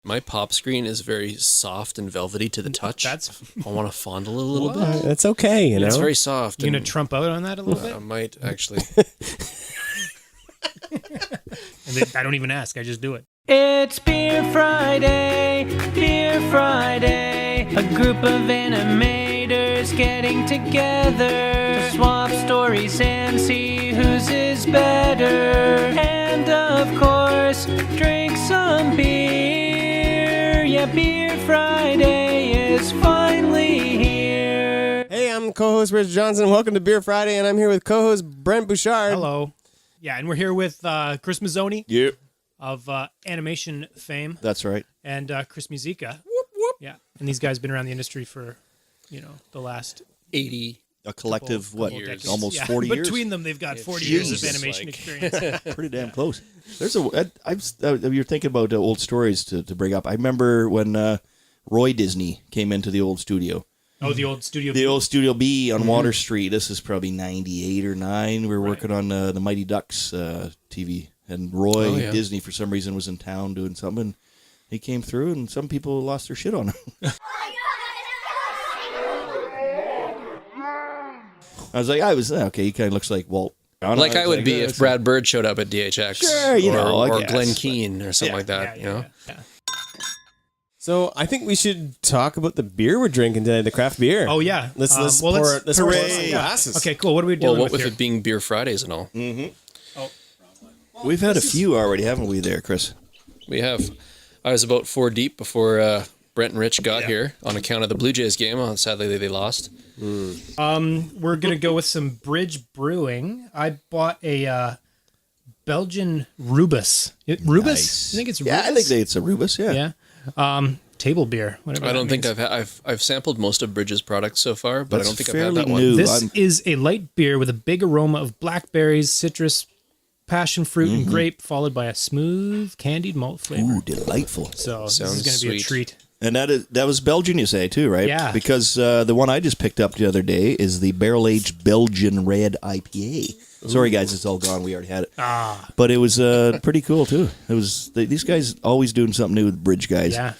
My pop screen is very soft and velvety to the touch. I want to fondle it a little bit. It's okay, you know. It's very soft. You going to trump out on that a little bit? I might, actually. I don't even ask. I just do it. It's Beer Friday, a group of animators getting together to swap stories and see whose is better. And of course, drink some beer. Yeah, Beer Friday is finally here. Hey, I'm co-host Rich Johnson. Welcome to Beer Friday, and I'm here with co-host Brent Bouchard. Hello. Yeah, and we're here with Chris Mizzoni. Yep. Of animation fame. That's right. And Chris Muzyka. Whoop, whoop. Yeah. And these guys have been around the industry for, the last 80. A collective, couple years? Almost 40 years? Between them, they've got 40 years of animation experience. Pretty damn close. There's you're thinking about old stories to bring up. I remember when Roy Disney came into the old studio. Oh, the old Studio B. The old Studio B on Water Street. This is probably 98 or 9. We were working on the Mighty Ducks TV. And Roy Disney, for some reason, was in town doing something. And he came through, and some people lost their shit on him. I was like, okay, he kind of looks like Walt. Like I would be if Brad Bird showed up at DHX. Sure, or Glenn Keane or something like that, Yeah. So I think we should talk about the beer we're drinking today, the craft beer. Oh, yeah. Let's pour some glasses. Okay, cool. What are we doing Well, what with with it being Beer Fridays and all? Mm-hmm. We've had a few already, haven't we there, Chris? We have. I was about 4 deep before Brent and Rich got here on account of the Blue Jays game. Sadly, they lost. We're going to go with some Bridge Brewing. I bought a Belgian Rubus. Rubus? Nice. I think it's Rubus. Yeah, I think it's a Rubus, yeah. Yeah. Table beer. I don't think I've sampled most of Bridge's products so far, but I don't think I've had fairly that one. new. This is a light beer with a big aroma of blackberries, citrus, passion fruit, and grape, followed by a smooth candied malt flavor. Ooh, delightful. So this Sounds is going to be a sweet. treat. And that was Belgian, you say, too, right? Yeah. Because the one I just picked up the other day is the barrel-aged Belgian Red IPA. Sorry, guys, it's all gone. We already had it. But it was pretty cool, too. It was these guys always doing something new with Bridge guys. Yeah.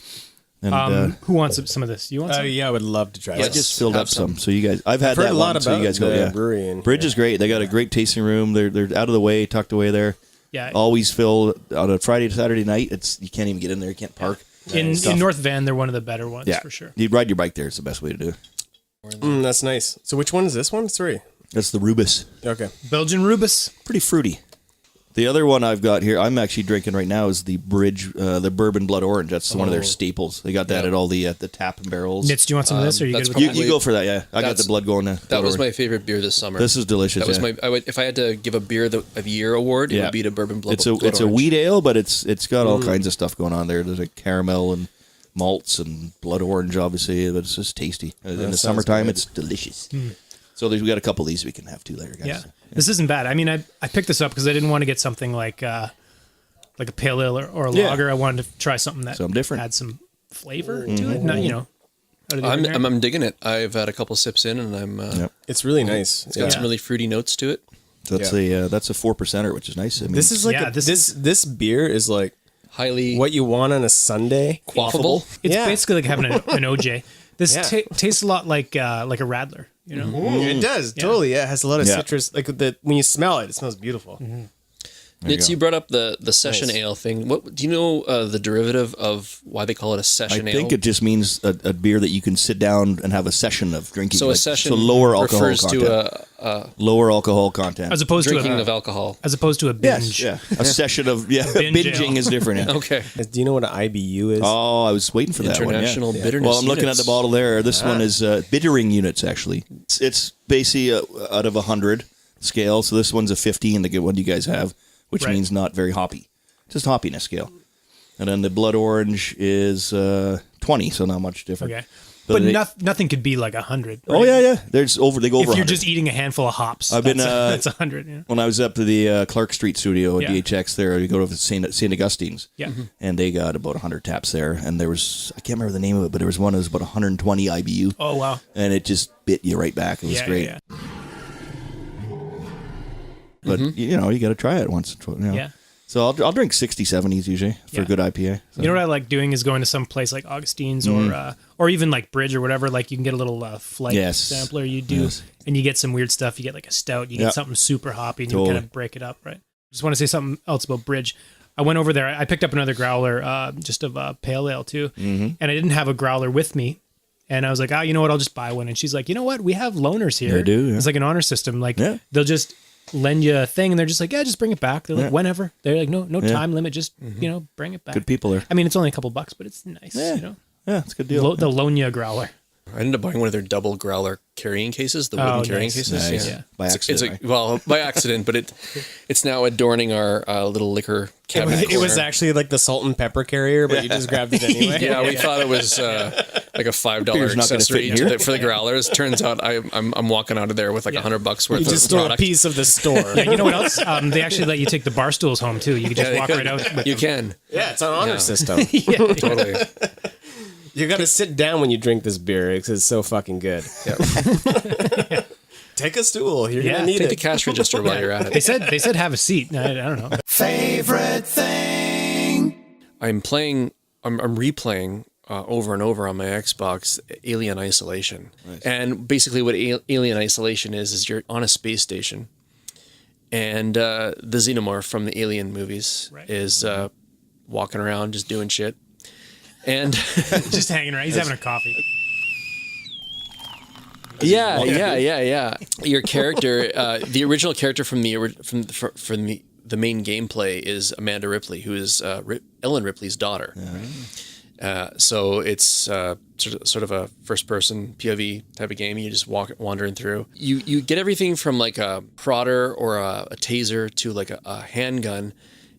And, Who wants some of this? You want some? Yeah, I would love to try I this. just filled up some. So you guys, I've had heard that a lot one, so about you guys go, the brewery in Bridge here. is great. They got a great tasting room. They're out of the way, tucked away there. Yeah. Always filled on a Friday to Saturday night. You can't even get in there. You can't park. In North Van, they're one of the better ones, for sure. You ride your bike there. It's the best way to do it. That's nice. So which one is this one? 3. That's the Rubus. Okay. Belgian Rubus. Pretty fruity. The other one I've got here, I'm actually drinking right now, is the Bridge, the Bourbon Blood Orange. That's one of their staples. They got that at all the tap and barrels. Nitz, do you want some of this? Or are you that's good with You go for that, yeah. I got the blood going now. That was my favorite beer this summer. This is delicious. That was if I had to give a beer of year award, it would be the Bourbon Blood. It's a Orange. wheat ale, but it's got all kinds of stuff going on there. There's like caramel and malts and blood orange, obviously, but it's just tasty. In the summertime, it's delicious. So we got a couple of these we can have too later, guys. Yeah. This isn't bad. I mean, I picked this up because I didn't want to get something like a pale ale or a lager. I wanted to try something that different. had some flavor to it. Not, out of the ordinary. I'm digging it. I've had a couple sips in, and I'm. It's really nice. It's got some really fruity notes to it. So that's a 4%er, which is nice. I mean, This is like this beer is like Highly what you want on a Sunday. quaffable. It's basically like having an OJ. This tastes a lot like a Radler. It does totally. Yeah, it has a lot of citrus. Like when you smell it, it smells beautiful. Nitz, you brought up the session ale thing. What do you know the derivative of why they call it a session ale? I think it just means a beer that you can sit down and have a session of drinking. So a session lower alcohol refers content. to lower alcohol content. As opposed drinking to of alcohol. As opposed to a binge. Yes, yeah. A session of binging ale. is different. Yeah. Okay. Do you know what an IBU is? Oh, I was waiting for that one. International Yeah. bitterness. Well, I'm looking units. at the bottle there. This one is bittering units, actually. It's basically out of 100 scale. So this one's a 15, the good one you guys have, which means not very hoppy. Just hoppiness scale. And then the blood orange is 20, so not much different. Okay. But nothing could be like 100. Right? Oh, yeah. They go over If 100. you're just eating a handful of hops, that's 100. Yeah. When I was up to the Clark Street studio at DHX there, you go to St. Augustine's. Yeah. And they got about 100 taps there. And there was, I can't remember the name of it, but there was one that was about 120 IBU. Oh, wow. And it just bit you right back. It was great. Yeah. But, you got to try it once. Yeah. So I'll drink 60, 70s usually for a good IPA. So. You know what I like doing is going to some place like Augustine's or even like Bridge or whatever. Like you can get a little flight sampler. You do, and you get some weird stuff. You get like a stout. You get something super hoppy, and you kind of break it up, right? Just want to say something else about Bridge. I went over there. I picked up another growler, just of pale ale too, and I didn't have a growler with me. And I was like, you know what? I'll just buy one. And she's like, you know what? We have loaners here. They do. Yeah. It's like an honor system. Like they'll just lend you a thing, and they're just like, just bring it back. They're like, whenever. They're like, no time limit. Just bring it back. Good people there. I mean, it's only a couple bucks, but it's nice. Yeah, you know? Yeah, it's a good deal. They'll loan you a growler. I ended up buying one of their double growler carrying cases, the wooden carrying cases. Nice. Yeah. By accident. By accident, but it's now adorning our little liquor cabinet. It was actually like the salt and pepper carrier, but you just grabbed it anyway. Yeah, we thought it was like a $5 Beer's not gonna accessory fit in here. for the growlers. Turns out I'm walking out of there with like $100 worth You of just stole a product. piece of the store. Yeah, you know what else? They actually let you take the bar stools home too. You could just walk right out with You them. can. Yeah, it's an honor system. Totally. You got to sit down when you drink this beer because it's so fucking good. Take a stool. You're gonna need Take the it. cash register while you're at They it. said have a seat. I don't know. I'm replaying over and over on my Xbox Alien Isolation. Nice. And basically what Alien Isolation is you're on a space station. And the xenomorph from the Alien movies is walking around just doing shit. And Just hanging around. He's having a coffee. Yeah. Your character, the original character from the main gameplay is Amanda Ripley, who is Ellen Ripley's daughter. So it's sort of a first-person POV type of game. You just wandering through. You get everything from like a prodder or a taser to like a handgun.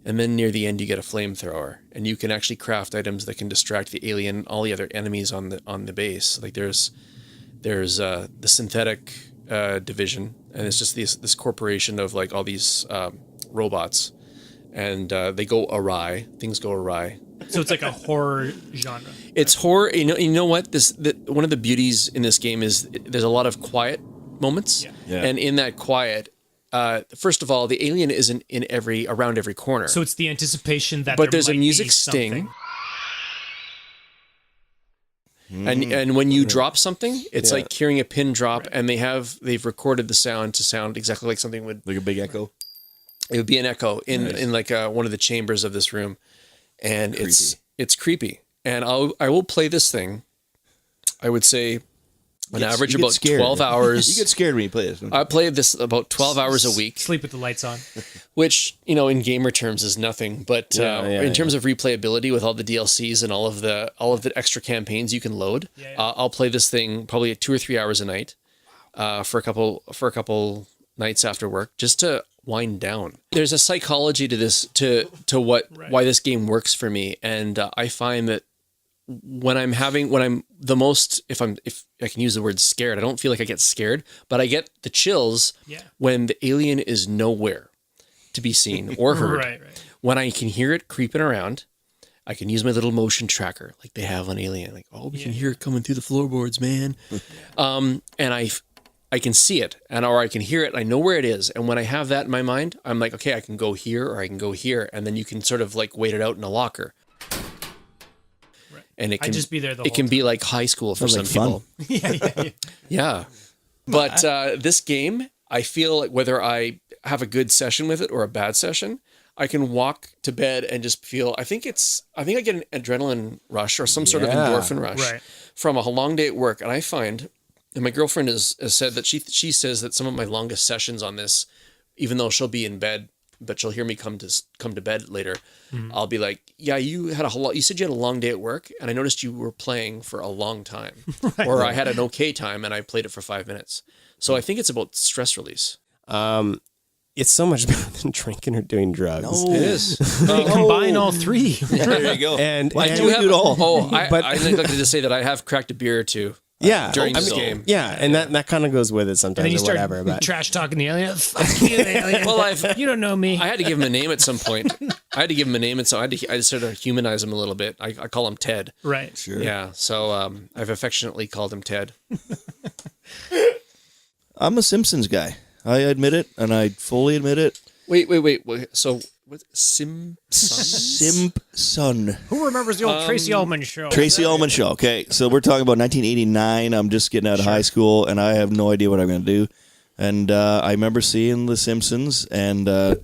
And then near the end, you get a flamethrower, and you can actually craft items that can distract the alien, all the other enemies on the base. Like there's the synthetic division, and it's just this corporation of like all these robots, and they go awry. Things go awry. So it's like a horror genre. It's horror. You know what? One of the beauties in this game is there's a lot of quiet moments, and in that quiet. First of all, the alien isn't around every corner. So it's the anticipation that there's a music sting. And when you drop something, it's like hearing a pin drop, and they've recorded the sound to sound exactly like something would, like a big echo. It would be an echo in like one of the chambers of this room, and it's creepy. And I will play this thing. I would say. On average, about 12 hours. You get scared when you play this. I play this about 12 hours a week. Sleep with the lights on. Which, in gamer terms is nothing. But in terms of replayability with all the DLCs and all of the extra campaigns you can load, I'll play this thing probably 2 or 3 hours a night for a couple nights after work just to wind down. There's a psychology to this, why this game works for me. And I find that when I'm the most, if I can use the word scared, I don't feel like I get scared, but I get the chills when the alien is nowhere to be seen or heard. Right. When I can hear it creeping around, I can use my little motion tracker like they have on Alien. Like, we can hear it coming through the floorboards, man. And I can see it, or I can hear it. I know where it is. And when I have that in my mind, I'm like, okay, I can go here or I can go here. And then you can sort of like wait it out in a locker. And it can just be there the whole It can time. be like high school for some people. Yeah. But this game, I feel like whether I have a good session with it or a bad session, I can walk to bed and just feel. I think I get an adrenaline rush or some sort of endorphin rush from a long day at work, and I find. And my girlfriend has said that she says that some of my longest sessions on this, even though she'll be in bed, but she'll hear me come to bed later. I'll be like, yeah, you said you had a long day at work, and I noticed you were playing for a long time, or I had an okay time and I played it for 5 minutes. So I think it's about stress release. It's so much better than drinking or doing drugs. No. It is. Combine all three. There you go. And I do it all. I neglected to say that I have cracked a beer or two. During this game. Yeah, and that kind of goes with it sometimes And then you or start whatever. But trash talking the alien. Fuck you, alien. Well, you don't know me. I had to give him a name at some point. I just sort of humanize him a little bit. I call him Ted. Right. Sure. Yeah. So I've affectionately called him Ted. I'm a Simpsons guy. I admit it, and I fully admit it. Wait. So What's Simpsons? Simpson. Who remembers the old Tracy Ullman show? Tracy Ullman show. Okay, so we're talking about 1989. I'm just getting out of high school, and I have no idea what I'm going to do. And I remember seeing The Simpsons and Ren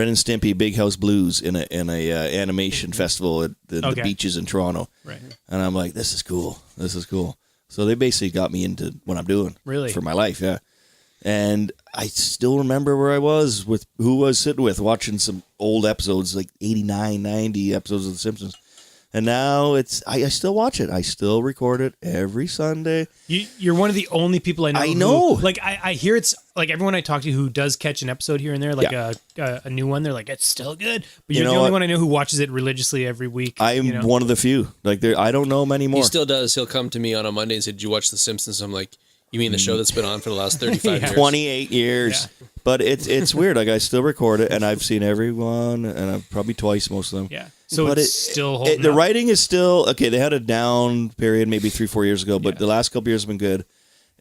and Stimpy Big House Blues in a animation festival at the beaches in Toronto. Right. And I'm like, this is cool. This is cool. So they basically got me into what I'm doing. Really? For my life, yeah. And I still remember where I was with who I was sitting with watching some old episodes, like 89, 90 episodes of The Simpsons. And now I still watch it. I still record it every Sunday. You're one of the only people I know. I know. Like I hear it's like everyone I talk to who does catch an episode here and there, like a new one. They're like, it's still good. But you're the only one I know who watches it religiously every week. I'm one of the few. Like I don't know many more. He still does. He'll come to me on a Monday and say, "Did you watch The Simpsons?" I'm like, "You mean the show that's been on for the last 35 years?" 28 years. Yeah. But it's weird. Like I still record it, and I've seen every one, and I've probably twice most of them. Yeah. So but it's still holding the up. writing is still okay. They had a down period maybe 3-4 years ago, but the last couple years have been good,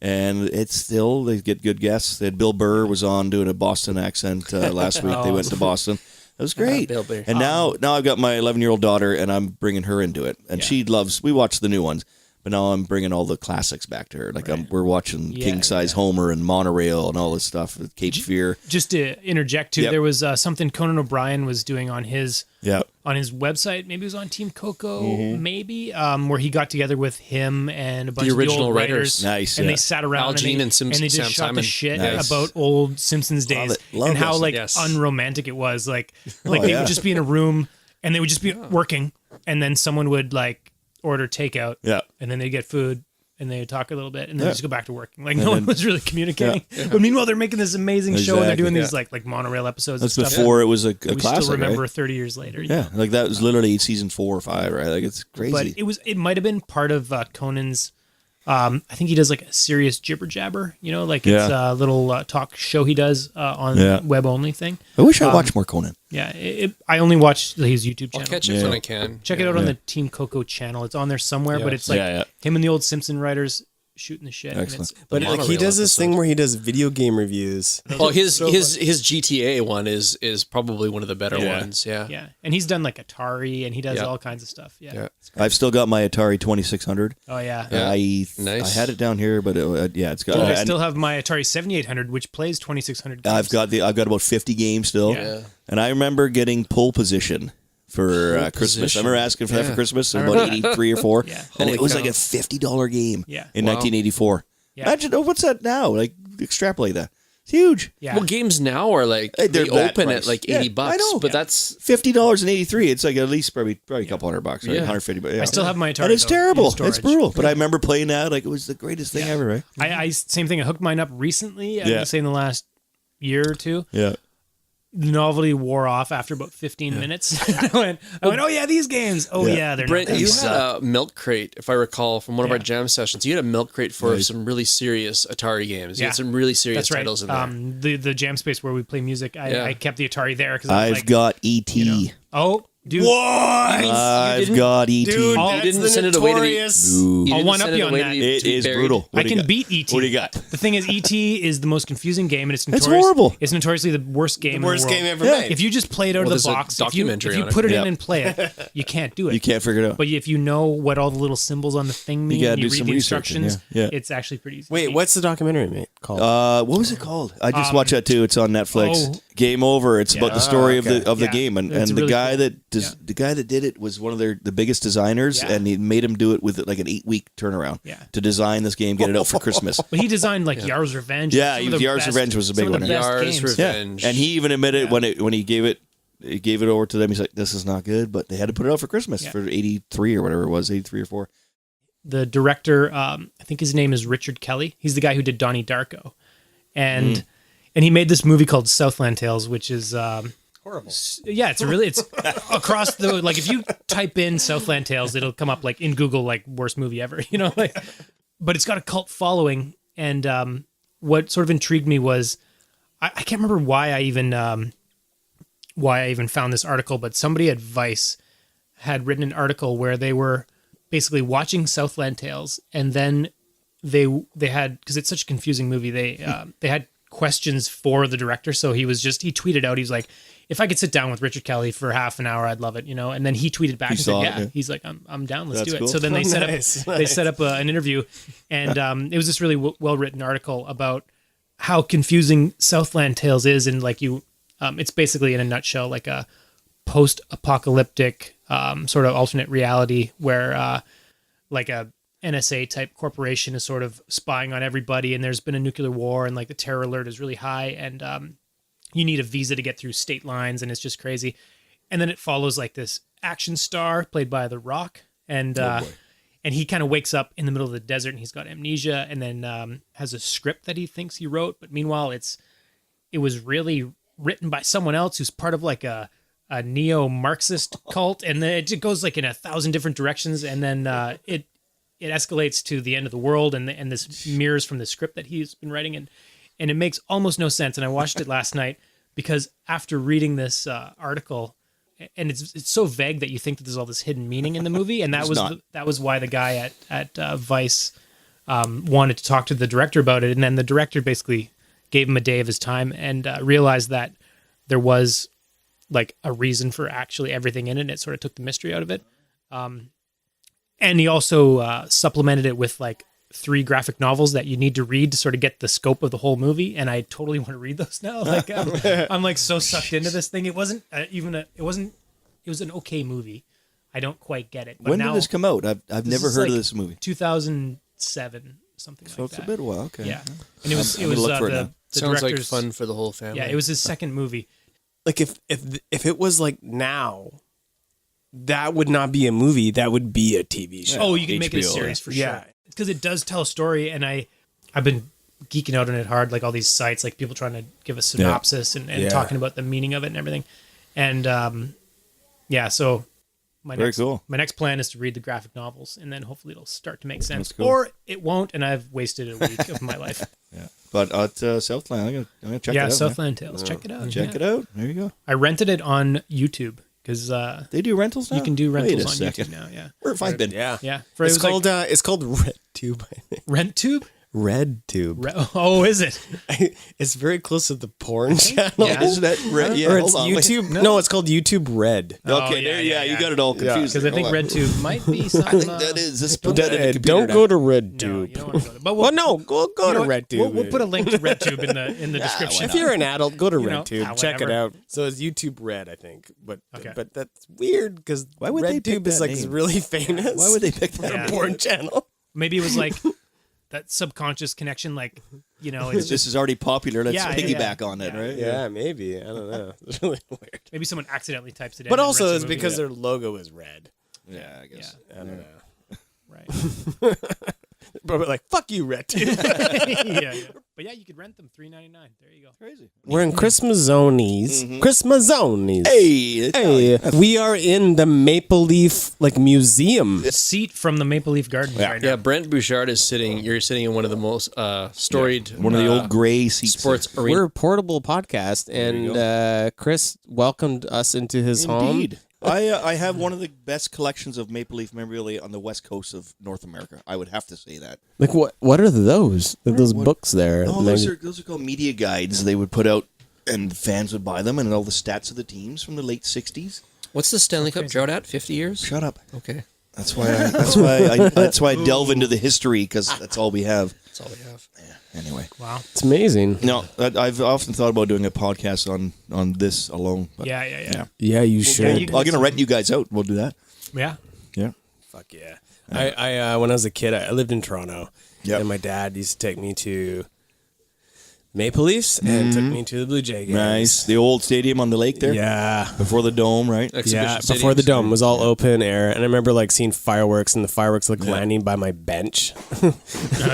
and it's still they get good guests. They had Bill Burr was on doing a Boston accent last week. They went to Boston. It was great. Bill Burr. And now I've got my 11-year-old daughter, and I'm bringing her into it, and she loves. We watch the new ones. But now I'm bringing all the classics back to her. Like we're watching King Size Homer and Monorail and all this stuff. Cape Fear. Just to interject too, there was something Conan O'Brien was doing on his website. Maybe it was on Team Coco. Maybe where he got together with him and a bunch of the old writers. Nice. And they sat around Al Jean and they just Sam shot Simon. the shit about old Simpsons days and how unromantic it was. Like they would just be in a room and they would just be working, and then someone would order takeout, and then they get food, and they talk a little bit, and then just go back to working. Like no one was really communicating. But meanwhile, they're making this amazing show, and they're doing these like monorail episodes. That's and stuff. before it was a we classic. Still remember right? 30 years later. Yeah, like that was literally season 4 or 5, right? Like it's crazy. But it might have been part of Conan's. I think he does like a serious jibber jabber, it's a little talk show he does on web only thing. I wish I watched more Conan. Yeah, I only watch his YouTube channel. I'll catch it when I can. Check it out on the Team Coco channel. It's on there somewhere, but it's like him and the old Simpson writers shooting the shit. Excellent. But he does this thing where he does video game reviews. Oh, his GTA one is probably one of the better ones. Yeah. Yeah, and he's done like Atari, and he does all kinds of stuff. Yeah. I've still got my Atari 2600. Oh yeah. Nice. I had it down here, but it's got. I still have my Atari 7800, which plays 2600 games. I've got about 50 games still. Yeah. And I remember getting pole position for Christmas. I remember asking for that for Christmas in about 83 or 4. And it was like a $50 game in 1984. Yeah. Imagine, what's that now? Like, extrapolate that. It's huge. Yeah. Well, games now are like, they open at like $80, I know. but that's $50 in 83. It's like at least probably a couple $100, right? Yeah. 150 bucks. I still have my Atari. And it's terrible. In it's brutal. But I remember playing that. Like, it was the greatest thing ever, right? I same thing. I hooked mine up recently. I would say in the last year or two. Yeah. The novelty wore off after about 15 minutes. I went, oh yeah, these games. Oh yeah, they're Brent, not. you had a milk crate, if I recall, from one of our jam sessions. You had a milk crate for some really serious Atari games. You had some really serious titles in there. The jam space where we play music, I kept the Atari there because I've got E.T. Oh, dude. What? I've got E.T. Dude, you didn't send it away to me. I'll one up you on that. It is brutal. I can beat E.T. What do you got? The thing is, E.T. is the most confusing game, and it's horrible. It's notoriously the worst game. The worst game ever made. If you just play it out of the box, if you put it in and play it, you can't do it. You can't figure it out. But if you know what all the little symbols on the thing mean, and you read the instructions, yeah. it's actually pretty easy. Wait, what's the documentary, mate? Called? What was it called? I just watched that too. It's on Netflix. Game Over. It's about the story of the game, and the really guy cool. the guy that did it was one of the biggest designers, and he made him do it with like an 8-week turnaround to design this game, get it out for Christmas. But he designed like Yar's Revenge. Yeah, Yar's Revenge was a big one. Yar's Revenge. And he even admitted when he gave it over to them, he's like, "This is not good," but they had to put it out for Christmas for 83 or whatever it was, 83 or 4. The director, I think his name is Richard Kelly. He's the guy who did Donnie Darko, and he made this movie called Southland Tales, which is horrible. Yeah, it's across the like. If you type in Southland Tales, it'll come up like in Google like worst movie ever. But it's got a cult following, and what sort of intrigued me was I can't remember why I even found this article, but somebody at Vice had written an article where they were basically watching Southland Tales, and then they had, because it's such a confusing movie, they had questions for the director. So he tweeted out, he was like, if I could sit down with Richard Kelly for half an hour, I'd love it, And then he tweeted back and said, he's like, I'm down. Let's do it. Cool. So then they set up an interview, and it was this really well written article about how confusing Southland Tales is, and like it's basically in a nutshell like a post-apocalyptic sort of alternate reality where like a NSA type corporation is sort of spying on everybody, and there's been a nuclear war, and like the terror alert is really high, and you need a visa to get through state lines, and it's just crazy. And then it follows like this action star played by The Rock, and he kind of wakes up in the middle of the desert, and he's got amnesia, and then has a script that he thinks he wrote, but meanwhile it was really written by someone else who's part of like a neo-Marxist cult, and then it goes like in 1,000 different directions, and then it escalates to the end of the world, and this mirrors from the script that he's been writing, and it makes almost no sense. And I watched it last night because after reading this article, and it's so vague that you think that there's all this hidden meaning in the movie, and that was why the guy at Vice wanted to talk to the director about it, and then the director basically gave him a day of his time and realized that there was like a reason for actually everything in it, and it sort of took the mystery out of it. And he also supplemented it with like 3 graphic novels that you need to read to sort of get the scope of the whole movie. And I totally want to read those now. Like I'm like so sucked into this thing. It wasn't it was an okay movie. I don't quite get it. But when did this come out? I've never heard of this movie. 2007, something like that. So it's a bit a while. Okay. Yeah. And it was the sounds like fun for the whole family. Yeah, it was his second movie. Like if it was like now, that would not be a movie. That would be a TV show. Oh, you can make it a series for sure. Yeah, because it does tell a story, and I've been geeking out on it hard, like all these sites, like people trying to give a synopsis and talking about the meaning of it and everything. And so my next plan is to read the graphic novels, and then hopefully it'll start to make sense, cool. Or it won't, and I've wasted a week of my life. Yeah, but at Southland, I'm gonna check it out. Yeah, Southland Tales, check it out. Check it out. There you go. I rented it on YouTube. Because they do rentals now? You can do rentals on YouTube now, yeah. Where have I been? Yeah. It's called RedTube, I think. RedTube? RedTube. Oh, is it? It's very close to the porn channel. Yeah. Isn't that Red? Yeah, or it's YouTube. No, it's called YouTube Red. Okay, you got it all confused. Because I think RedTube might be something. I think that is. Just put that in the computer don't go to RedTube. No, you don't want to go to. But go to RedTube. We'll put a link to RedTube in the description. If you're an adult, go to RedTube. Check it out. So it's YouTube Red, I think. But that's weird because RedTube is like really famous. Why would they pick that porn channel? Maybe it was like that subconscious connection, like, this is already popular. Let's piggyback on it, right? Yeah, maybe. I don't know. It's really weird. Maybe someone accidentally types it in. But also it's because their logo is red. Yeah, I guess. I don't know. Right. But like, fuck you, RedTube. yeah. But yeah, you could rent them $3.99. There you go. Crazy. We're in Chris-Mazzoni's. Chris-Mazzoni's. Hey. We are in the Maple Leaf museum. A seat from the Maple Leaf Gardens right now. Yeah, Brent Bouchard is sitting. You're sitting in one of the most storied, one of the old gray seats. Sports arena. We're a portable podcast, and Chris welcomed us into his home. Indeed. I have one of the best collections of Maple Leaf memorabilia on the west coast of North America. I would have to say that. Like what are those? Those books there? Oh, those are called media guides. They would put out, and fans would buy them, and all the stats of the teams from the late '60s. What's the Stanley Cup drought at? 50 years? Shut up. Okay. That's why I delve into the history, because that's all we have. That's all we have. Yeah. Anyway. Wow. It's amazing. No, I've often thought about doing a podcast on this alone. But Yeah, you should. I'm going to rent you guys out. We'll do that. Yeah. Yeah. Fuck yeah. I when I was a kid, I lived in Toronto. Yep. And my dad used to take me to Maple Leafs and took me to the Blue Jay games. Nice. The old stadium on the lake there? Yeah. Before the dome, right? Before the dome. It was all open air. And I remember like seeing fireworks, and the fireworks landing by my bench. I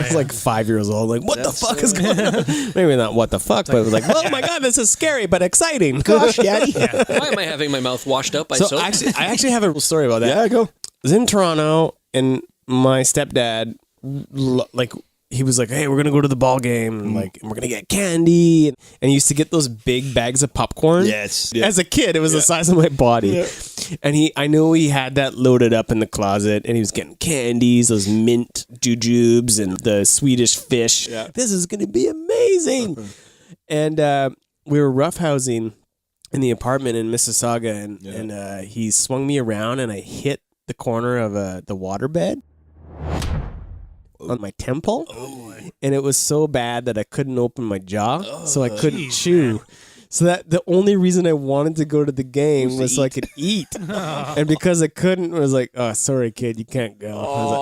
was like 5 years old. Like, what the fuck is going on? Maybe not what the fuck, but it was like, oh my God, this is scary but exciting. Gosh, Daddy. Why am I having my mouth washed up by soap? I actually have a story about that. Yeah, go. I was in Toronto, and my stepdad, like, he was like, hey, we're going to go to the ball game, and like, and we're going to get candy. And he used to get those big bags of popcorn. Yes. As a kid, it was the size of my body. Yeah. And I know he had that loaded up in the closet, and he was getting candies, those mint jujubes, and the Swedish fish. Yeah. This is going to be amazing. And we were roughhousing in the apartment in Mississauga, and he swung me around, and I hit the corner of the waterbed on my temple, and it was so bad that I couldn't open my jaw, so I couldn't chew. Man. So that the only reason I wanted to go to the game was so I could eat, and because I couldn't, I was like, "Oh, sorry, kid, you can't go." I was like,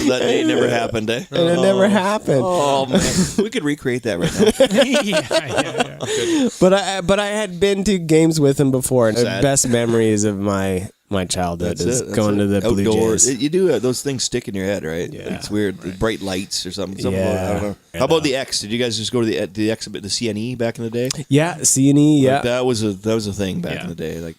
"Oh, that day never happened, eh?" And it never happened. Oh man, we could recreate that right now. But I had been to games with him before. The best memories of my childhood is going to the Blue Jays. You do those things stick in your head, right? Yeah, it's weird. Right. Bright lights or something. I don't know. How about the X? Did you guys just go to the exhibit, the CNE back in the day? Yeah, CNE. Yeah, like that was a thing back in the day. Like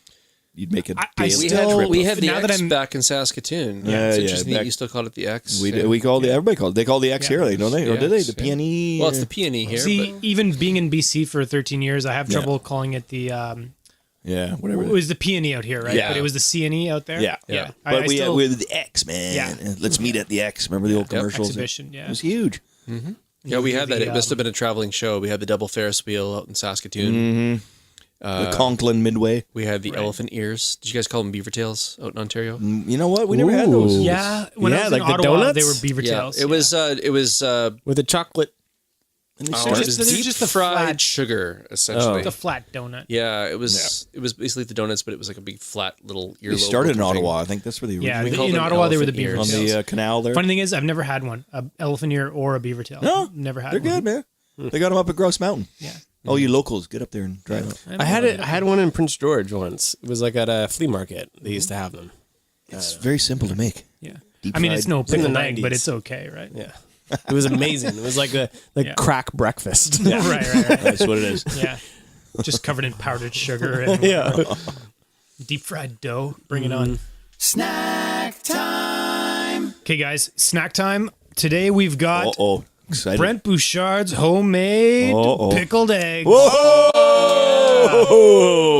you'd make a daily trip. We had the X back in Saskatoon. Yeah, it's interesting that you still call it the X. We call everybody called. They call the X here, like, don't they? Or did they? The PNE. Well, it's the PNE here. See, even being in BC for 13 years, I have trouble calling it the. Whatever. It was the PNE out here, right? Yeah. But it was the CNE out there? Yeah. But we're the X, man. Yeah. Let's meet at the X. Remember the old commercials? Exhibition, yeah. It was huge. Mm-hmm. Yeah, we had that. It must have been a traveling show. We had the double Ferris wheel out in Saskatoon. The Conklin Midway. We had the elephant ears. Did you guys call them Beaver Tails out in Ontario? You know what? We never had those. Yeah. When I was in Ottawa, they were Beaver Tails. It was with the chocolate. It was just the fried sugar, essentially. The flat donut. Yeah, it was basically the donuts, but it was like a big flat little earlobe. They started in Ottawa. I think that's where they originally in Ottawa they were the Beaver Tails. On the canal there. Funny thing is, I've never had one, an elephant ear or a beaver tail. No, never had one. They're good, man. They got them up at Grouse Mountain. Yeah. Oh, you locals, get up there and drive it. I had one in Prince George once. It was like at a flea market. They used to have them. It's very simple to make. Yeah. I mean, it's no pickled egg, but it's okay, right? Yeah. It was amazing. It was like crack breakfast. Yeah. Right. That's what it is. Yeah. Just covered in powdered sugar and deep fried dough. Bring it on. Snack time. Okay, guys, snack time. Today we've got excited. Brent Bouchard's homemade pickled eggs. Whoa!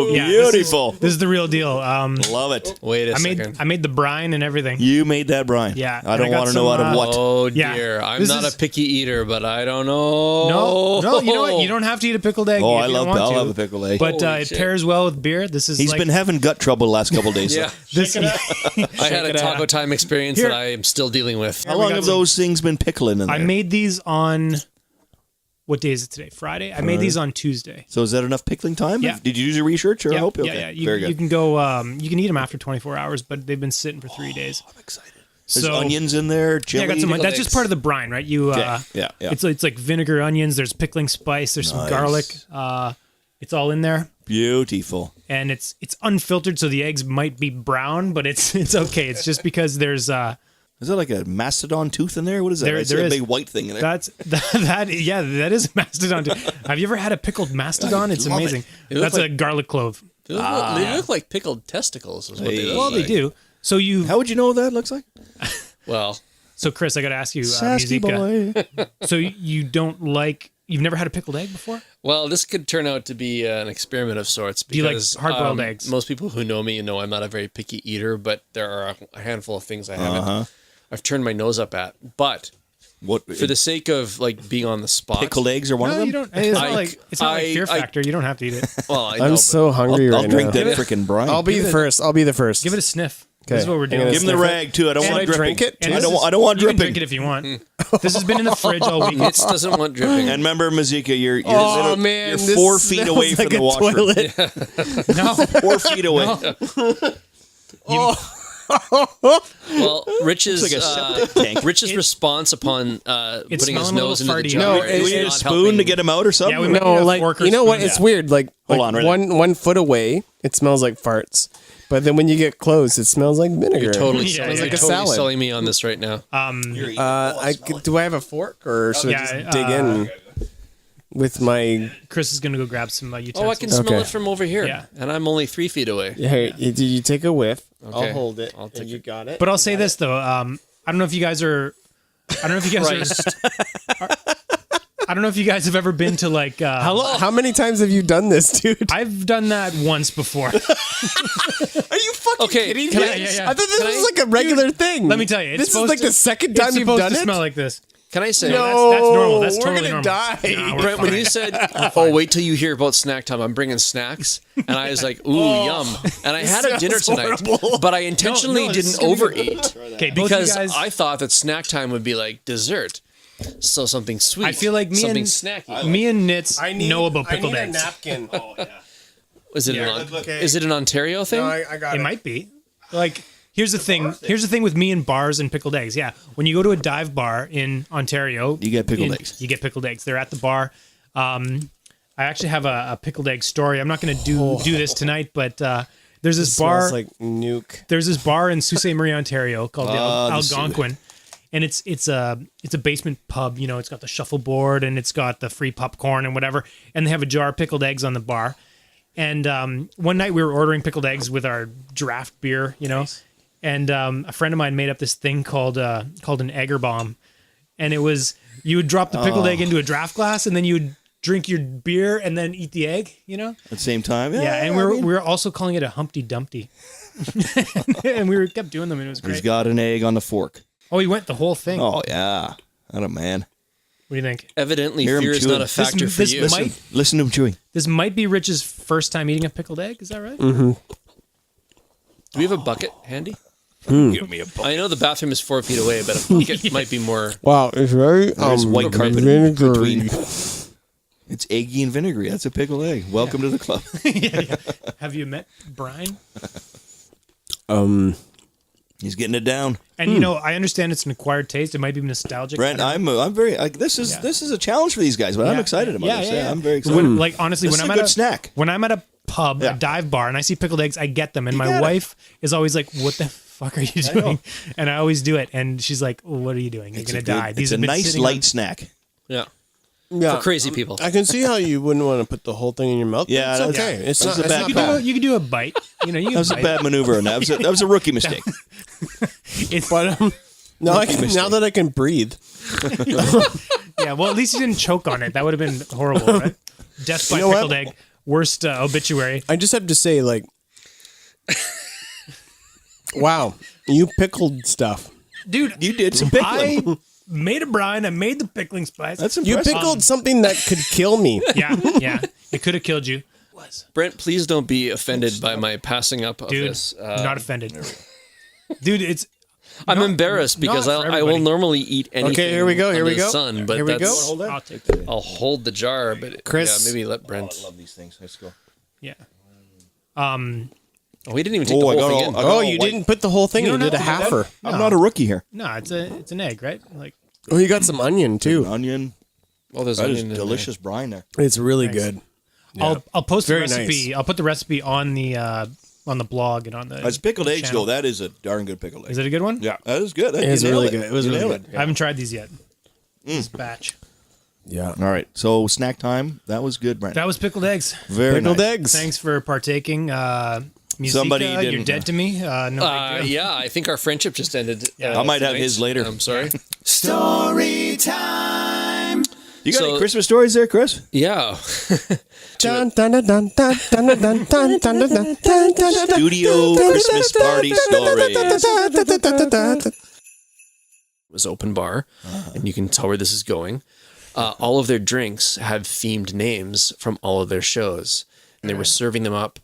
Yeah, beautiful. This is the real deal. Love it. Wait a second. I made the brine and everything. You made that brine. Yeah. I don't want to know out of what. Oh dear. I'm not a picky eater, but I don't know. No. You know what? You don't have to eat a pickled egg. I love a pickled egg. But it pairs well with beer. He's been having gut trouble the last couple of days. Yeah. I had a taco time experience that I am still dealing with. How long have those things been pickling in there? I made these on. What day is it today? Friday? I made these on Tuesday. So is that enough pickling time? Yeah. Did you use your research or hope? Yeah. Very good. You can go. You can eat them after 24 hours, but they've been sitting for 3 days. I'm excited. There's onions in there. Chili. Yeah, I got some. That's just part of the brine, right? Yeah. It's like vinegar, onions. There's pickling spice. There's some garlic. It's all in there. Beautiful. And it's unfiltered, so the eggs might be brown, but it's okay. It's just because there's. Is that like a mastodon tooth in there? What is that? There is a big white thing in there. That is a mastodon tooth. Have you ever had a pickled mastodon? It's amazing. That's a garlic clove. They look like pickled testicles. Is what they look like. They do. So how would you know what that looks like? Well, so Chris, I got to ask you, Sassy Muzyka. boy. So you've never had a pickled egg before? Well, this could turn out to be an experiment of sorts. Because, do you like hard-boiled eggs? Most people who know me know I'm not a very picky eater, but there are a handful of things I haven't. I've turned my nose up at, but for the sake of like being on the spot, pickled eggs are one of them. You don't. It's not like Fear Factor. You don't have to eat it. Well, I'm so hungry right now. I'll drink that freaking brine. I'll be the first. Give it a sniff. Okay. This is what we're doing. Give him the rag too. I don't want dripping. Drink it. I don't want dripping. You can drink it if you want. This has been in the fridge all week. It doesn't want dripping. And remember, Muzyka, you're 4 feet away from the washer. No, 4 feet away. Well, Rich's like a septic tank. Rich's response upon putting his nose into the farty. jar. Do we need a spoon to get him out or something? Yeah, we might need a fork or you know what? spoon. It's weird. Like Hold on, right one foot away, it smells like farts. But then when you get close, it smells like vinegar. You're totally selling me on this right now. Do I have a fork or should I just dig in with my? Chris is gonna go grab some utensils. Oh, I can smell it from over here, and I'm only 3 feet away. Yeah, you take a whiff. Okay. I'll hold it. You got it. But I'll say this though. I don't know if you guys are. I don't know if you guys are. I don't know if you guys have ever been to like. How many times have you done this, dude? I've done that once before. Are you fucking kidding me? Yeah. I thought this was like a regular thing. Let me tell you, this is like the second time you've done it. Smell like this. Can I say? No, that's normal. That's we're totally gonna normal. die. No, we're Brent, when fine. you said, "Oh, wait till you hear about snack time," I'm bringing snacks, and I was like, "Ooh, yum!" And I had a dinner tonight, but I intentionally this is didn't gonna be overeat Okay, both because you guys, I thought that snack time would be like dessert, so something sweet. I feel like something snacky. me and Nitz know about pickled I eggs. need a napkin. Oh yeah. Is it Okay. is it an Ontario thing? No, I got it. It might be. Like, here's the thing. Here's the thing with me and bars and pickled eggs. Yeah, when you go to a dive bar in Ontario, You get pickled eggs. You get pickled eggs. They're at the bar. I actually have a pickled egg story. I'm not going to do this tonight, but there's this bar. Smells like nuke. There's this bar in Sault Ste. Marie, Ontario called the the Algonquin, and it's a basement pub. You know, it's got the shuffleboard and it's got the free popcorn and whatever, and they have a jar of pickled eggs on the bar. And one night we were ordering pickled eggs with our draft beer, you know, and a friend of mine made up this thing called an egger bomb, and it was you would drop the pickled egg into a draft glass and then you would drink your beer and then eat the egg, you know. At the same time, Yeah, and we were also calling it a Humpty Dumpty, and we kept doing them, and it was great. he's got an egg on the fork. Oh, he went the whole thing. Oh yeah, I don't man. What do you think? Evidently, Hear 'em fear is chewing. not a factor This- for this you. might- Listen to him chewing. This might be Rich's first time eating a pickled egg. Is that right? Do we have a bucket handy? Give me a bucket. I know the bathroom is 4 feet away, but a bucket might be more. Wow, it's very There's white carpet vinegary. between. It's eggy and vinegary. That's a pickled egg. Welcome to the club. Have you met Brian? He's getting it down. And you know, I understand it's an acquired taste. It might be nostalgic. Brent, I don't know. I'm very. This is a challenge for these guys, but I'm Yeah. excited about this. Yeah. I'm very excited. When, like honestly, This when is I'm a at good snack. when I'm at a pub, Yeah. a dive bar, and I see pickled eggs, I get them. And my got it. wife is always like, "What the fuck are you doing?" And I always do it. And she's like, "What are you doing? You're gonna die." It's a have been nice sitting light on- snack. Yeah. Yeah, For crazy people. I can see how you wouldn't want to put the whole thing in your mouth. Yeah, it's that's- okay. It's that's not. a bad It's You not could, bad. do, you could do a bite. You know, you That can was a bite. bad maneuver, and that was a rookie mistake. It's, But now that I can breathe, yeah, well, at least you didn't choke on it. That would have been horrible, right? Death by You know pickled what? egg. Worst obituary. I just have to say, like, wow, you pickled stuff. Dude, You did some pickling. I made a brine. I made the pickling spice. That's You impressive. pickled something that could kill me. yeah. It could have killed you. Brent, please don't be offended by my passing up of Dude, this. not offended. Dude, it's I'm embarrassed because not for I will everybody. normally eat anything. Okay, here we go. Here under we the go. sun, but Here we go. that's, I'll take that. I'll hold the jar, but Chris- yeah, maybe let Brent. I love these things. Let's go. Yeah. Oh, we didn't even take Oh, the I whole got thing all- in. I got Oh, all you white. didn't put the whole thing. You don't did a have to do halfer. I'm not a rookie here. No, it's an egg, right? Like Oh, you got some onion too. Onion. Well, there's That is onion in there. delicious brine there. It's really good. I'll post the Very recipe. nice. I'll put the recipe on the blog and on the As pickled eggs channel. go, that is a darn good pickled egg. Is it a good one? Yeah, that is good. It was You nailed really good. It was You really nailed good. I haven't tried these yet. This batch. Yeah. All right, so snack time. That was good, Brent. That was pickled eggs. Very Pickled nice. eggs. Thanks for partaking. Muzyka, Somebody you're didn't- dead to me. No big deal. Yeah, I think our friendship just ended. Yeah. I might have tonight. his later. I'm sorry. Story time. You got So- any Christmas stories there, Chris? Yeah. Dun, dun, dun, dun, dun, dun, dun, dun, dun, dun, dun, dun, dun, Studio Christmas party stories. It was open bar, and you can tell where this is going. All of their drinks had themed names from all of their shows, and they were serving them up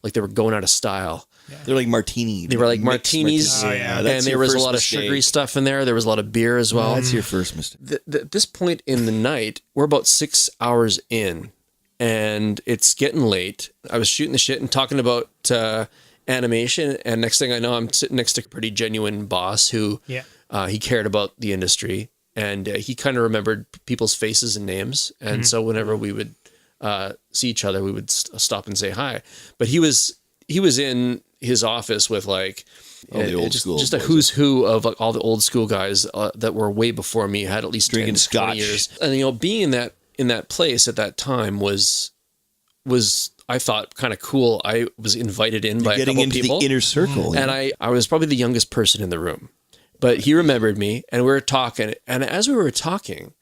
like they were going out of style. They're like martini. They were like mixed martinis, Oh, yeah. and That's there your was a first lot of mistake. sugary stuff in there. There was a lot of beer as well. That's your first mistake. At this point in the night, we're about 6 hours in, and it's getting late. I was shooting the shit and talking about animation, and next thing I know, I'm sitting next to a pretty genuine boss who he cared about the industry, and he kind of remembered people's faces and names, and so whenever we would see each other, we would stop and say hi. But he was in his office with like All the old school just a boys. who's who of like all the old school guys that were way before me, had at least Drinking 10 to 20 scotch. years. And being in that place at that time was I thought kind of cool. I was invited in by a Getting couple into people, the inner circle. and I was probably the youngest person in the room, but he remembered me, and we were talking. And as we were talking,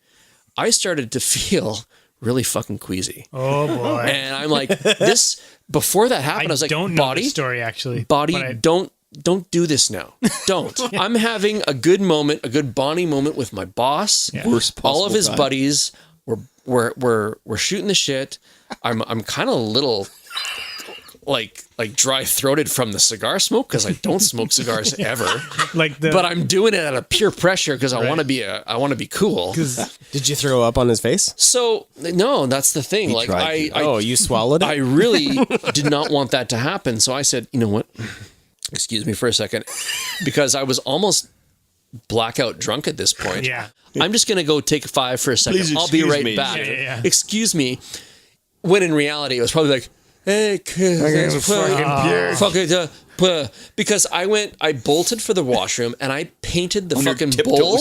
I started to feel really fucking queasy. Oh boy. And I'm like, this, before that happened, I was like, don't know body, the story actually. body, but I- don't don't do this now. Don't. I'm having a good moment, a good bonding moment with my boss. Yeah. Worst possible all of his time. buddies. We're shooting the shit. I'm kind of a little like dry throated from the cigar smoke because I don't smoke cigars ever. But I'm doing it out of pure pressure because I want to be cool. Did you throw up on his face? So no, that's the thing. You swallowed it? I really did not want that to happen. So I said, you know what? Excuse me for a second, because I was almost blackout drunk at this point. Yeah. I'm just gonna go take 5 for a second. Please I'll be excuse right me. back. Yeah. Excuse me. When in reality, it was probably like, hey, because I bolted for the washroom and I painted the fucking bowl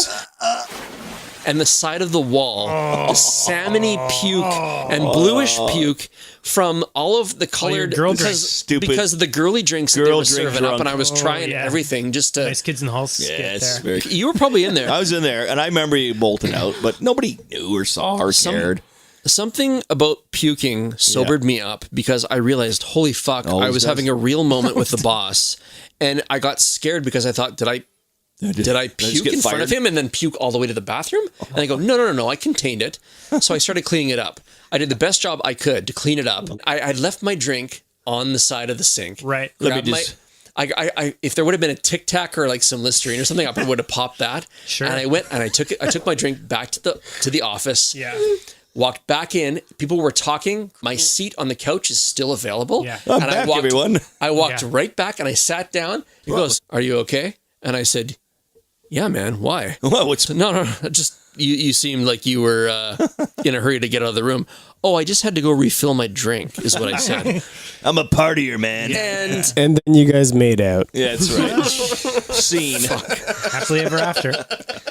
and the side of the wall, the salmony puke and bluish puke from all of the colored girl drinks. Stupid because of the girly drinks that they girl were drink serving up, drunk. and I was trying everything just to. Nice Kids in the Hall skit Yes, there. very. You were probably in there. I was in there, and I remember you bolting out, but nobody knew or saw or cared. Something about puking sobered me up because I realized, holy fuck, I was having a real moment with the boss, and I got scared because I thought, did I puke in front of him and then puke all the way to the bathroom? And I go, no, I contained it. So I started cleaning it up. I did the best job I could to clean it up. I left my drink on the side of the sink. Right. If there would have been a Tic Tac or like some Listerine or something, I probably would have popped that. Sure. And I went and I took my drink back to the office. Yeah. Walked back in. People were talking. My seat on the couch is still available. Yeah. I'm back, everyone. I walked right back and I sat down. He goes, "Are you okay?" And I said, "Yeah, man. Why?" Well, what's No. Just you seemed like you were in a hurry to get out of the room. Oh, I just had to go refill my drink, is what I said. I'm a partier, man. And then you guys made out. Yeah, that's right. Scene. Happily ever after.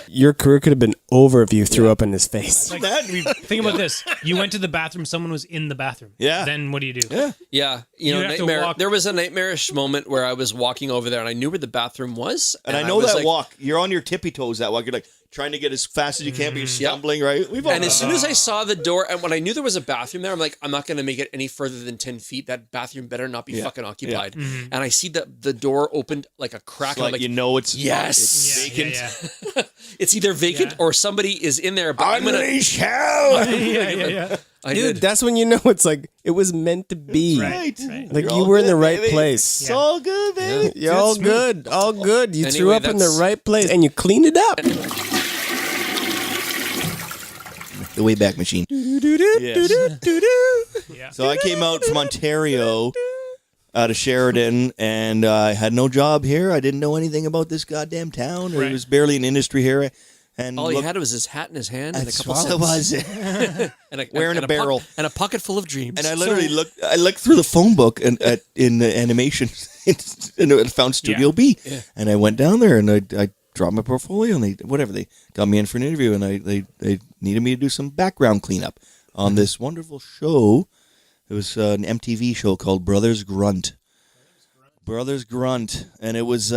Your career could have been over if you threw up in his face. Think about this. You went to the bathroom, someone was in the bathroom. Yeah. Then what do you do? Yeah, have to walk- there was a nightmarish moment where I was walking over there and I knew where the bathroom was. And I know that walk. You're on your tippy toes that walk. You're like trying to get as fast as you can, but you're stumbling, right? And as soon as I saw the door, and when I knew there was a bathroom there, I'm like, I'm not going to make it any further than 10 feet. That bathroom better not be fucking occupied. Yeah. Mm-hmm. And I see that the door opened like a crack. Like, you know it's yes, it's vacant. Yeah. It's either vacant or somebody is in there. But Unleash hell! Yeah. I Dude, did. that's when you know it's like it was meant to be. Right. Like You're you all were in the good, right baby. place. It's all good, baby. You're all good. All good. You threw Anyway, up in the that's- right place and you cleaned it up. The Wayback Machine. Yes. Yeah. So I came out from Ontario, out of Sheridan, and I had no job here. I didn't know anything about this goddamn town. There Right. was barely an industry here. And All he had was his hat in his hand and a that's couple all it cents. was. And Wearing a barrel. and a pocket full of dreams. And I literally looked through the phone book and in the animation and I found Studio B. Yeah. And I went down there and I dropped my portfolio and they got me in for an interview and they needed me to do some background cleanup on this wonderful show. It was an MTV show called Brothers Grunt. Brothers Grunt. And it was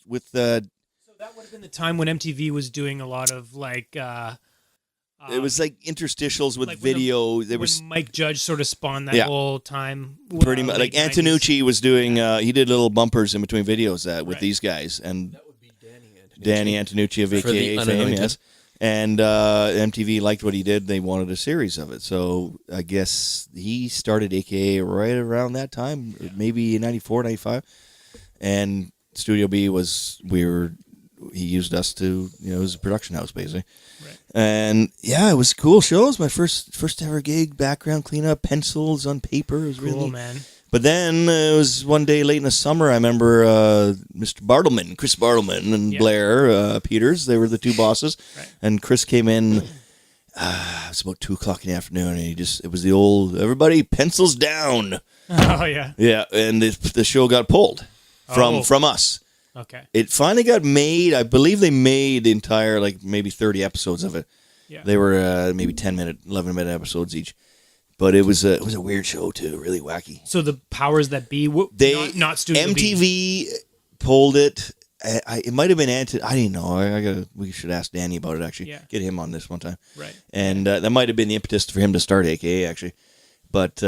with That would have been the time when MTV was doing a lot of like it was like interstitials with like when video. when Mike Judge sort of spawned that Yeah. whole time. Pretty much like late 90s. Antonucci was doing he did little bumpers in between videos with these guys, and that would be Danny Antonucci of For the AKA fame, unanointed. yes. And MTV liked what he did. They wanted a series of it. So I guess he started AKA right around that time, maybe 94, 95. And Studio B he used us to, it was a production house basically. Right. And yeah, it was a cool show. It was my first ever gig, background cleanup, pencils on paper. It was Cool, really man. But then it was one day late in the summer. I remember Mr. Bartleman, Chris Bartleman, and Blair Peters. They were the two bosses. Right. And Chris came in. It was about 2:00 in the afternoon, and it was the old everybody pencils down. Oh yeah. Yeah, and the show got pulled from us. Okay. It finally got made. I believe they made the entire maybe 30 episodes of it. Yeah. They were maybe 10-minute, 11-minute episodes each. But it was a weird show too, really wacky. So the powers that be, not Studio MTV B. pulled it. It might have been I didn't know. We should ask Danny about it actually. Yeah. Get him on this one time. Right. And that might have been the impetus for him to start AKA actually. But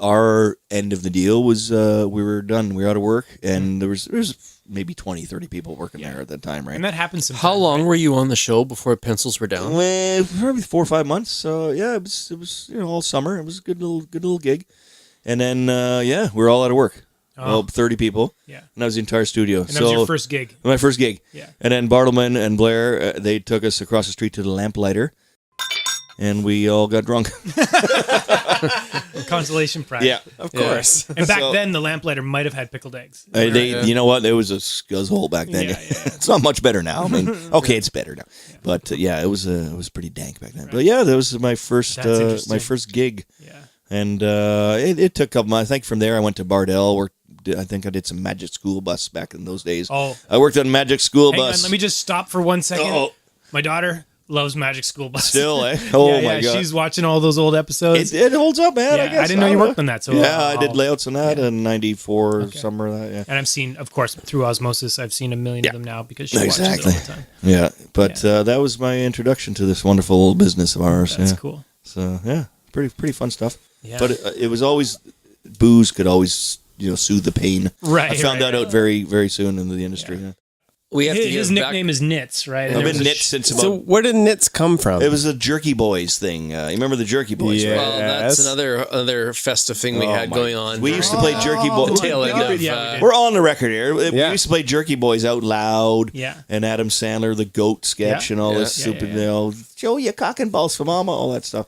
our end of the deal was we were done. We were out of work, and there was maybe 20, 30 people working there at that time, right? And that happens sometimes. How long were you on the show before pencils were down? Well, probably 4 or 5 months. So yeah, it was all summer. It was a good little gig, and then we're all out of work. Well, 30 people. Yeah. And that was the entire studio. And that was your first gig. My first gig. Yeah. And then Bartleman and Blair, they took us across the street to the Lamplighter, and we all got drunk. Consolation prize. Yeah, Of course. And back then, the Lamplighter might have had pickled eggs. You know what? There was a scuzzhole back then. Yeah. It's not much better now. I mean, okay, it's better now, but it was pretty dank back then. Right. But yeah, that was my first gig. Yeah. And it took a couple months. I think from there I went to Bardell. I think I did some Magic School Bus back in those days. Oh, I worked on Magic School hang Bus. on, let me just stop for 1 second. Uh-oh. My daughter loves Magic School Bus. Still, eh? Oh my god, she's watching all those old episodes. It holds up, man. Yeah, I guess I didn't know you worked on that. So I did layouts on that in '94, summer of that. Yeah, and I've seen, of course, through osmosis, I've seen a million of them now because she watches it all the time. Yeah, but that was my introduction to this wonderful old business of ours. That's cool. So yeah, pretty fun stuff. Yeah. But it was always booze could always soothe the pain. Right. I found that out very very soon in the industry. Yeah. We have His nickname is Nitz, right? I've been Nitz since about. So where did Nitz come from? It was a Jerky Boys thing. You remember the Jerky Boys? Yeah. Right? Well, that's another festive thing we had going on. We used to play Jerky Boys. Tail end of, We're on the record here. We used to play Jerky Boys out loud. Yeah. And Adam Sandler, the goat sketch, and all this stupid, show your cock and balls for mama, all that stuff.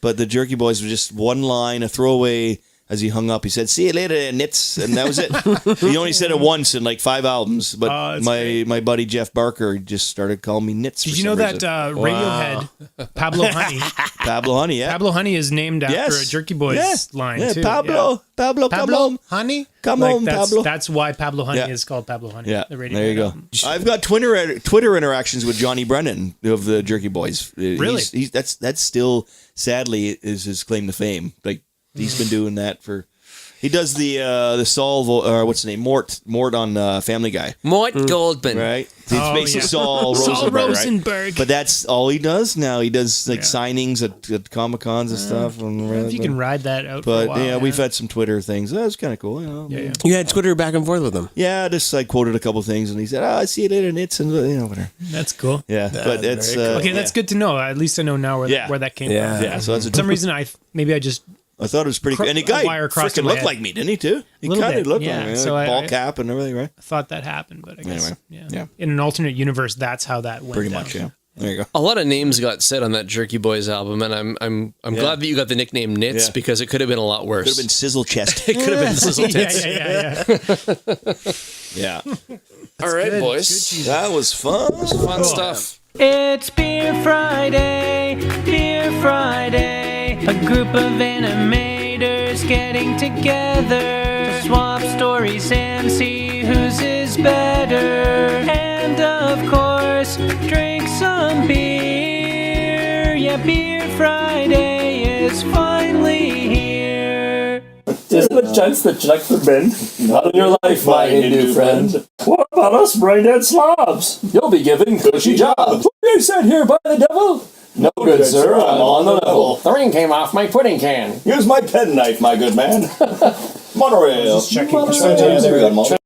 But the Jerky Boys were just one line, a throwaway. As he hung up, he said, "See you later, Nitz," and that was it. He only said it once in like 5 albums. But my buddy Jeff Barker just started calling me Nitz. Did you know that Radiohead, Pablo Honey? Pablo Honey, yeah. Pablo Honey is named after a Jerky Boys line too. Pablo, come home, Honey, come home, Pablo. That's why Pablo Honey is called Pablo Honey. Yeah, the there you go. album. I've got Twitter interactions with Johnny Brennan of the Jerky Boys. Really? That's still sadly is his claim to fame. Like he's been doing that for. He does the Saul, or what's his name, Mort on Family Guy. Mort Goldman. Right? It's basically Saul Rosenberg. Right? But that's all he does now. He does signings at Comic-Cons and stuff. If you can ride that out for a while. We've had some Twitter things. That was kind of cool. Yeah. You had Twitter back and forth with him. Yeah, just I quoted a couple things, and he said, "I see you later, Nitz," and whatever. That's cool. Yeah, but it's cool. Okay, that's good to know. At least I know now where that came from. Yeah, so that's For some reason, I just. I thought it was pretty cool. And the guy freaking looked like me, didn't he, too? He kind of looked like me. So ball cap and everything, right? I thought that happened, but I guess, yeah. In an alternate universe, that's how that went Pretty down. much, yeah. There you go. A lot of names got said on that Jerky Boys album, and I'm glad that you got the nickname Nitz because it could have been a lot worse. Could have been Sizzle Chest. It could have been Sizzle Tits. Yeah. All right, boys. That was fun. Fun stuff. It's Beer Friday, a group of animators getting together to swap stories and see whose is better. And of course, drink some beer. Yeah, Beer Friday is finally here. Isn't the chance that Jack the Ben? Not in your life, my Hindu friend. What about us brain-dead slobs? You'll be given cushy jobs. Were you sent here by the devil? No good, sir. I'm on the level. The ring came off my pudding can. Use my penknife, my good man. Monorail. Checking. There we go.